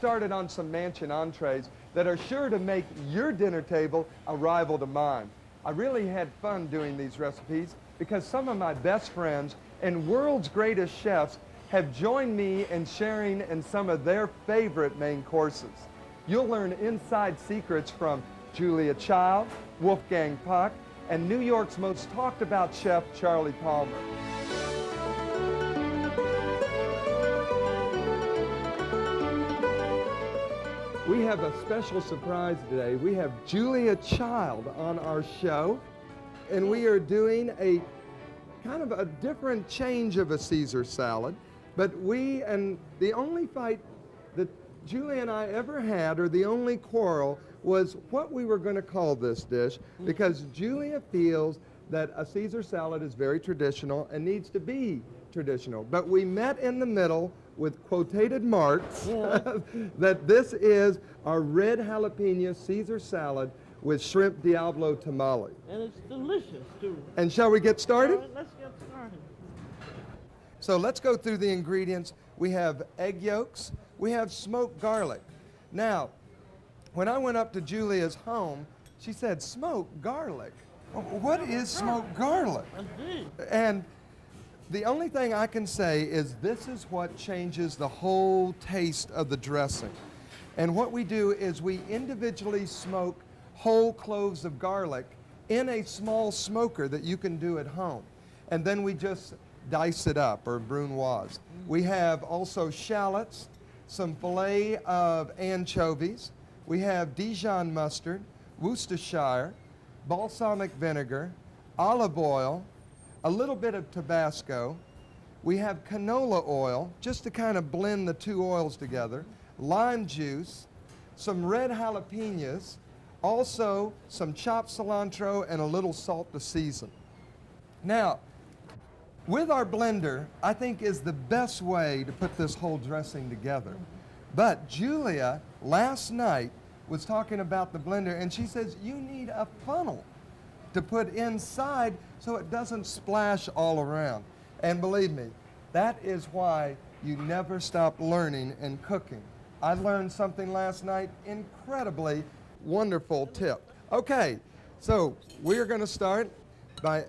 Started on some mansion entrees that are sure to make your dinner table a rival to mine. I really had fun doing these recipes because some of my best friends and world's greatest chefs have joined me in sharing in some of their favorite main courses. You'll learn inside secrets from Julia Child, Wolfgang Puck, and New York's most talked about chef, Charlie Palmer. We have a special surprise today. We have Julia Child on our show, and we are doing a kind of a different change of a Caesar salad. But the only fight that Julia and I ever had, or the only quarrel, was what we were going to call this dish, because Julia feels that a Caesar salad is very traditional and needs to be traditional. But we met in the middle with quotated marks that this is our red jalapeno Caesar salad with shrimp Diablo tamale. And it's delicious, too. And shall we get started? All right, let's get started. So let's go through the ingredients. We have egg yolks. We have smoked garlic. Now, when I went up to Julia's home, she said, smoked garlic? What is smoked garlic? Indeed. And the only thing I can say is this is what changes the whole taste of the dressing. And what we do is we individually smoke whole cloves of garlic in a small smoker that you can do at home. And then we just dice it up, or brunoise. We have also shallots, some filet of anchovies. We have Dijon mustard, Worcestershire, balsamic vinegar, olive oil, a little bit of Tabasco. We have canola oil, just to kind of blend the two oils together, lime juice, some red jalapenos, also some chopped cilantro and a little salt to season. Now, with our blender, I think is the best way to put this whole dressing together. But Julia, last night, was talking about the blender, and she says, you need a funnel to put inside so it doesn't splash all around. And believe me, that is why you never stop learning and cooking. I learned something last night, incredibly wonderful tip. Okay, so we're gonna start by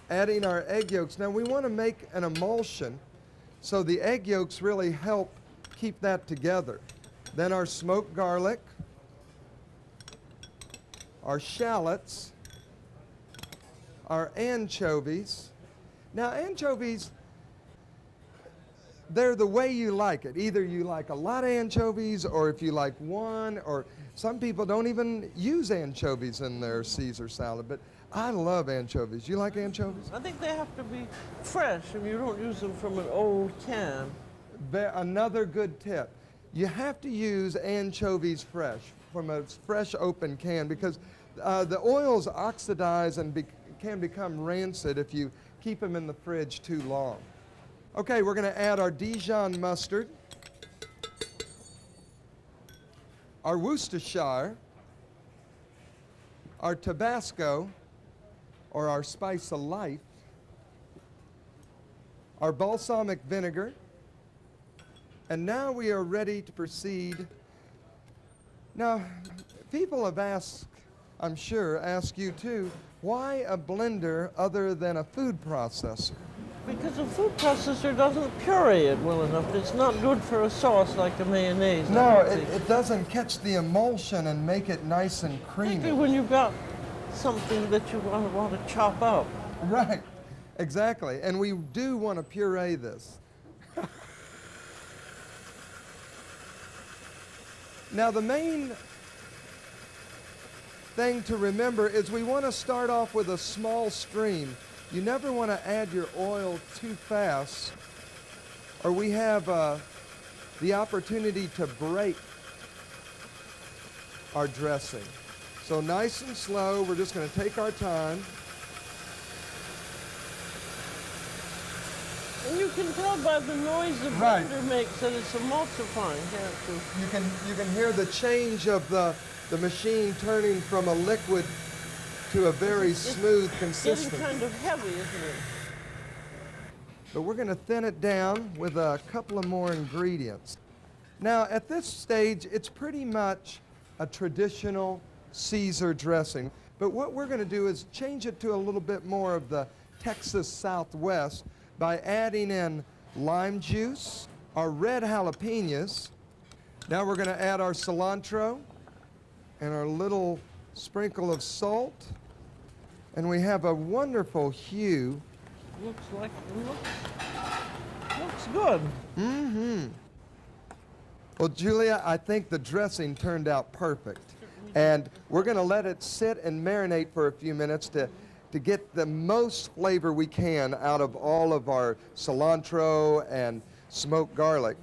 adding our egg yolks. Now we wanna make an emulsion, so the egg yolks really help keep that together. Then our smoked garlic, our shallots, our anchovies. Now anchovies, they're the way you like it. Either you like a lot of anchovies, or if you like one, or some people don't even use anchovies in their Caesar salad, but I love anchovies. You like anchovies? I think they have to be fresh, and you don't use them from an old can. Another good tip. You have to use anchovies fresh, from a fresh open can, because the oils oxidize and can become rancid if you keep them in the fridge too long. Okay, we're going to add our Dijon mustard, our Worcestershire, our Tabasco, or our spice of life, our balsamic vinegar, and now we are ready to proceed. Now, people have asked, I'm sure, ask you too, why a blender other than a food processor? Because a food processor doesn't puree it well enough. It's not good for a sauce like a mayonnaise. No, it doesn't catch the emulsion and make it nice and creamy. Particularly when you've got something that you want to chop up. Right, exactly. And we do want to puree this. Now the main thing to remember is we want to start off with a small stream. You never want to add your oil too fast, or we have the opportunity to break our dressing. So nice and slow, we're just going to take our time. And you can tell by the noise the blender makes that it's emulsifying, can't you? You can hear the change of the machine turning from a liquid to a very smooth consistency. It's getting kind of heavy, isn't it? But we're going to thin it down with a couple of more ingredients. Now, at this stage, it's pretty much a traditional Caesar dressing. But what we're going to do is change it to a little bit more of the Texas Southwest by adding in lime juice, our red jalapenos. Now we're going to add our cilantro and our little sprinkle of salt. And we have a wonderful hue. Looks good. Mm-hmm. Well, Julia, I think the dressing turned out perfect. And we're going to let it sit and marinate for a few minutes to get the most flavor we can out of all of our cilantro and smoked garlic.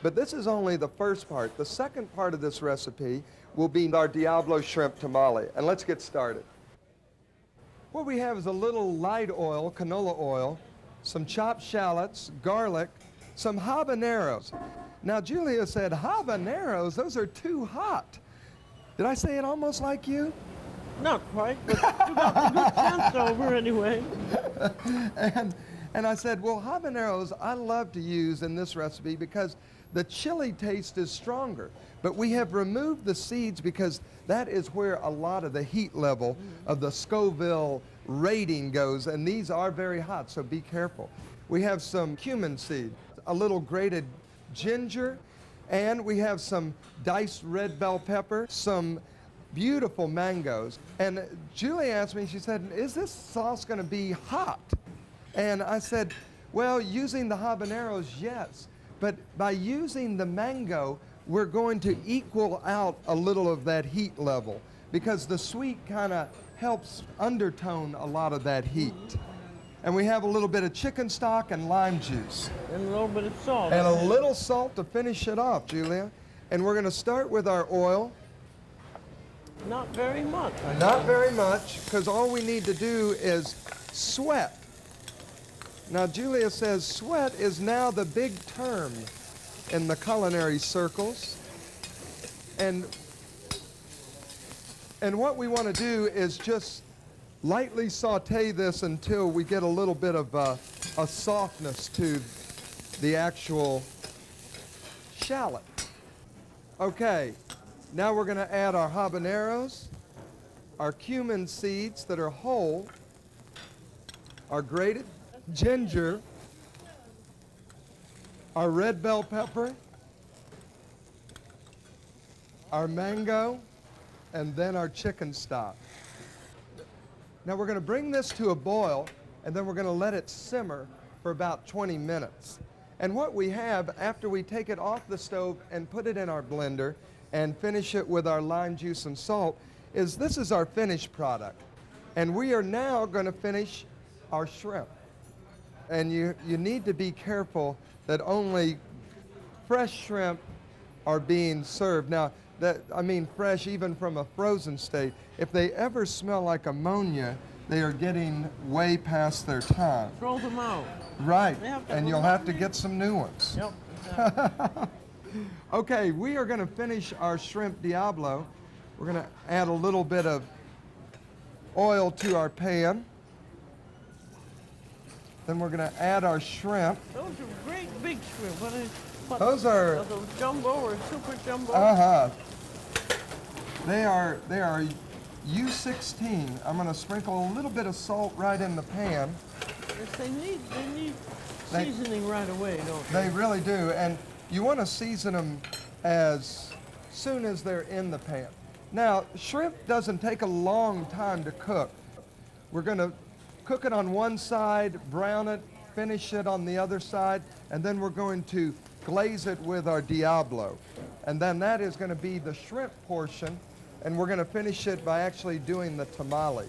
But this is only the first part. The second part of this recipe will be our Diablo shrimp tamale. And let's get started. What we have is a little light oil, canola oil, some chopped shallots, garlic, some habaneros. Now, Julia said, habaneros, those are too hot. Did I say it almost like you? Not quite, but you got the good chance over anyway. And I said, well, habaneros I love to use in this recipe because the chili taste is stronger. But we have removed the seeds because that is where a lot of the heat level of the Scoville rating goes, and these are very hot, so be careful. We have some cumin seed, a little grated ginger, and we have some diced red bell pepper, some beautiful mangoes. And Julie asked me, she said, is this sauce going to be hot? And I said, well, using the habaneros, yes. But by using the mango, we're going to equal out a little of that heat level because the sweet kind of helps undertone a lot of that heat. And we have a little bit of chicken stock and lime juice. And a little bit of salt. And a little salt to finish it off, Julia. And we're going to start with our oil. Not very much. Not very much, because all we need to do is sweat. Now, Julia says sweat is now the big term in the culinary circles. And what we want to do is just lightly saute this until we get a little bit of a softness to the actual shallot. Okay, now we're going to add our habaneros, our cumin seeds that are whole, our grated ginger, our red bell pepper, our mango, and then our chicken stock. Now we're going to bring this to a boil, and then we're going to let it simmer for about 20 minutes. And what we have, after we take it off the stove and put it in our blender and finish it with our lime juice and salt, is this is our finished product. And we are now going to finish our shrimp. And you need to be careful that only fresh shrimp are being served. Now, I mean fresh even from a frozen state. If they ever smell like ammonia, they are getting way past their time. Throw them out. Right, and you'll have to get some new ones. Yep. Exactly. Okay, we are going to finish our shrimp Diablo. We're going to add a little bit of oil to our pan. Then we're going to add our shrimp. Those are great big shrimp. Those are those jumbo or super jumbo? They are U16. I'm going to sprinkle a little bit of salt right in the pan. Yes, they need seasoning right away, don't they? They really do, and you want to season them as soon as they're in the pan. Now, shrimp doesn't take a long time to cook. We're going to cook it on one side, brown it, finish it on the other side, and then we're going to glaze it with our Diablo. And then that is going to be the shrimp portion, and we're going to finish it by actually doing the tamale.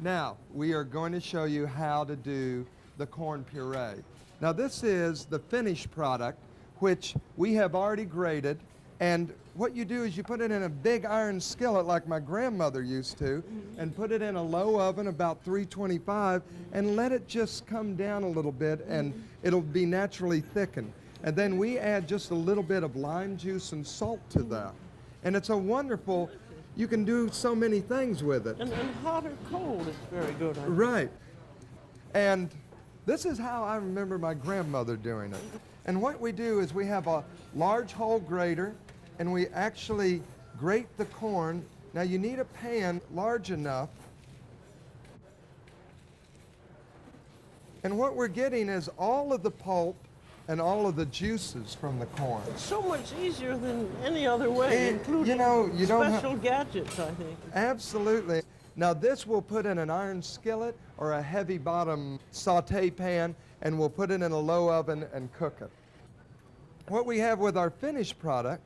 Now, we are going to show you how to do the corn puree. Now, this is the finished product, which we have already grated, and what you do is you put it in a big iron skillet like my grandmother used to, and put it in a low oven about 325, and let it just come down a little bit, and it'll be naturally thickened. And then we add just a little bit of lime juice and salt to that. And it's a wonderful, you can do so many things with it. And hot or cold, it's very good. Right. And this is how I remember my grandmother doing it. And what we do is we have a large hole grater, and we actually grate the corn. Now you need a pan large enough. And what we're getting is all of the pulp and all of the juices from the corn. It's so much easier than any other way, And, including you know, you don't have- special gadgets, I think. Absolutely. Now this we'll put in an iron skillet or a heavy bottom saute pan, and we'll put it in a low oven and cook it. What we have with our finished product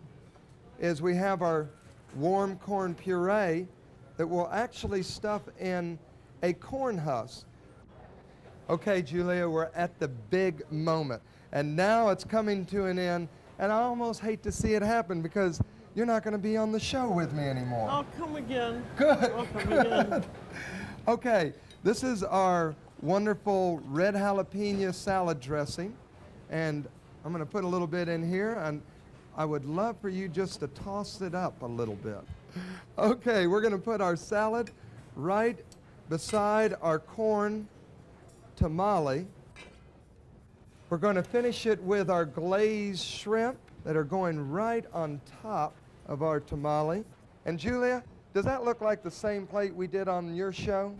is we have our warm corn puree that we'll actually stuff in a corn husk. Okay, Julia, we're at the big moment. And now it's coming to an end, and I almost hate to see it happen because you're not going to be on the show with me anymore. I'll come again. Good. I'll come again. Okay, this is our wonderful red jalapeno salad dressing, and I'm going to put a little bit in here, and I would love for you just to toss it up a little bit. Okay, we're going to put our salad right beside our corn tamale. We're going to finish it with our glazed shrimp that are going right on top of our tamale. And Julia, does that look like the same plate we did on your show?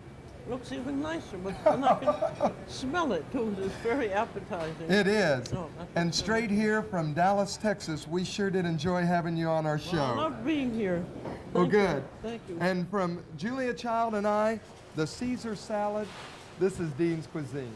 Looks even nicer, but and I can smell it too. It's very appetizing. It is. Oh, that's And good. straight here from Dallas, Texas, we sure did enjoy having you on our show. Well, I love being here. Well, Thank you. good. Thank you. And from Julia Child and I, the Caesar salad, this is Dean's Cuisine.